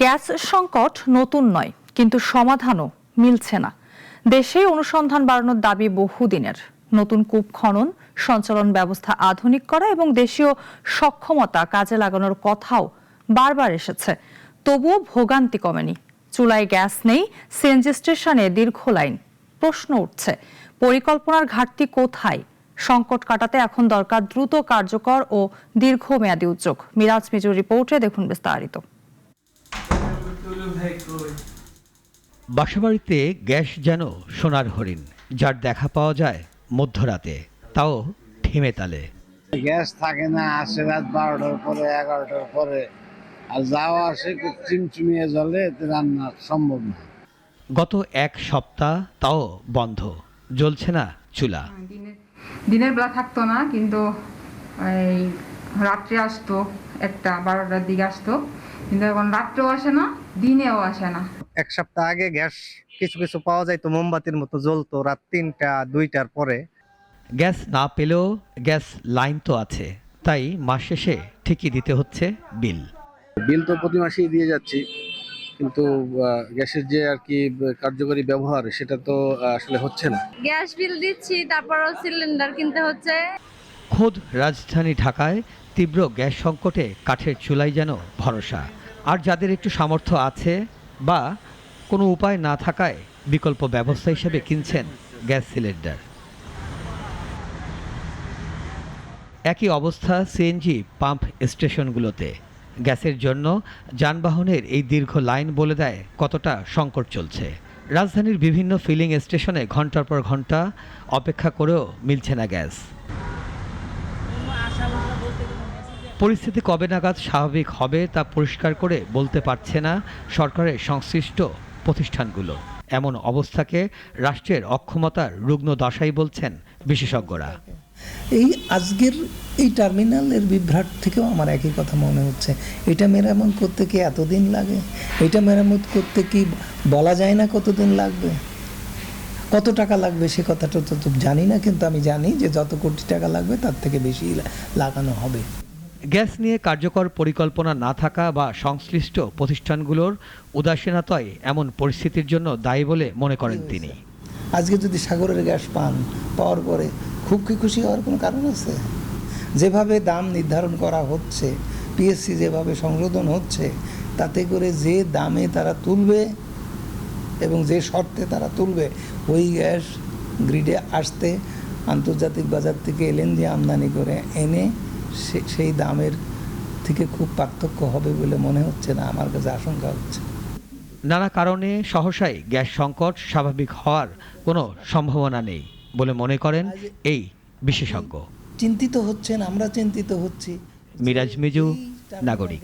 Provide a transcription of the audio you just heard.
Gas সংকট নতুন নয়, কিন্তু সমাধানও মিলছে না। দেশে অনুসন্ধান বাড়ানোর দাবি বহুদিনের। নতুন কূপ খনন, সঞ্চালন ব্যবস্থা আধুনিক করা এবং দেশীয় সক্ষমতা কাজে লাগানোর কথাও বারবার এসেছে। তবুও ভোগান্তি কমেনি। চুলায় গ্যাস নেই, সিএনজি স্টেশনে দীর্ঘ লাইন। প্রশ্ন উঠছে, পরিকল্পনার ঘাটতি কোথায়? সংকট কাটাতে এখন দরকার দ্রুত কার্যকর ও দীর্ঘমেয়াদী উদ্যোগ। মিরাজ মিজুর রিপোর্টে দেখুন বিস্তারিত। বাসাবাড়িতে গ্যাস যেন সোনার হরিণ, যার দেখা পাওয়া যায় মধ্যরাতে, তাও ঢিমে তালে। গ্যাস থাকে না, আসে রাত 12টার পরে, 11টার পরে, আর যাওয়া আসে চিমচিমিয়ে জলে, এতে রান্না সম্ভব না। গত এক সপ্তাহ তাও বন্ধ, জ্বলছে না চুলা। দিনের বেলা থাকতো না, কিন্তু এই রাত্রে আসতো, 1টা-12টার দিকে আসতো, কিন্তু এখন রাত্রেও আসে না, দিনেও আসে না। এক সপ্তাহ আগে গ্যাস কিছু কিছু পাওয়া যায় তো মোমবাতির মতো জ্বলতো রাত 3টা-2টার পরে। গ্যাস না পেলেও গ্যাস লাইন তো আছে, তাই মাস শেষে ঠিকই দিতে হচ্ছে বিল। বিল তো প্রতি মাসেই দিয়ে যাচ্ছি, কিন্তু গ্যাসের যে আর কি কার্যকরী ব্যবহার সেটা তো আসলে হচ্ছে না। গ্যাস বিল দিচ্ছি, তারপরও সিলিন্ডার কিনতে হচ্ছে। খোদ রাজধানী ঢাকায় তীব্র গ্যাস সংকটে কাঠের চুলাই যেন ভরসা। আর যাদের একটু সামর্থ্য আছে বা কোনো উপায় না থাকায় বিকল্প ব্যবস্থা হিসেবে কিনছেন গ্যাস সিলিন্ডার। একই অবস্থা সিএনজি পাম্প স্টেশনগুলোতে। গ্যাসের জন্য যানবাহনের এই দীর্ঘ লাইন বলে দেয় কতটা সংকট চলছে। রাজধানীর বিভিন্ন ফিলিং স্টেশনে ঘন্টার পর ঘন্টা অপেক্ষা করেও মিলছে না গ্যাস। পরিস্থিতি কবে নাগাদ স্বাভাবিক হবে তা পরিষ্কার করে বলতে পারছে না সরকারের সংশ্লিষ্ট প্রতিষ্ঠানগুলো। এমন অবস্থাকে রাষ্ট্রের অক্ষমতার রুগ্ন দশাই বলছেন বিশেষজ্ঞরা। এই আজকের এই টার্মিনালের বিভ্রাট থেকেও আমার একই কথা মনে হচ্ছে, এটা মেরামত করতে কি এতদিন লাগে? এটা মেরামত করতে কি বলা যায় না কতদিন লাগবে, কত টাকা লাগবে সে কথাটা তো জানি না, কিন্তু আমি জানি যে যত কোটি টাকা লাগবে তার থেকে বেশি লাগানো হবে। গ্যাস নিয়ে কার্যকর পরিকল্পনা না থাকা বা সংশ্লিষ্ট প্রতিষ্ঠানগুলোর উদাসীনতাই এমন পরিস্থিতির জন্য দায়ী বলে মনে করেন তিনি। আজকে যদি সাগরের গ্যাস পাওয়ার পরে খুব কি খুশি হওয়ার কোনো কারণ আছে? যেভাবে দাম নির্ধারণ করা হচ্ছে, পিএসসি যেভাবে সংশোধন হচ্ছে, তাতে করে যে দামে তারা তুলবে এবং যে শর্তে তারা তুলবে, ওই গ্যাস গ্রিডে আসতে আন্তর্জাতিক বাজার থেকে এলএনজি আমদানি করে এনে সেই দামের থেকে খুব পার্থক্য হবে বলে মনে হচ্ছে না, আমার কাছে আশঙ্কা হচ্ছে। নানা কারণে সহসাই গ্যাস সংকট স্বাভাবিক হওয়ার কোনো সম্ভাবনা নেই বলে মনে করেন এই বিশেষজ্ঞ। চিন্তিত হচ্ছেন, আমরা চিন্তিত হচ্ছি। মিরাজ মিজু, নাগরিক।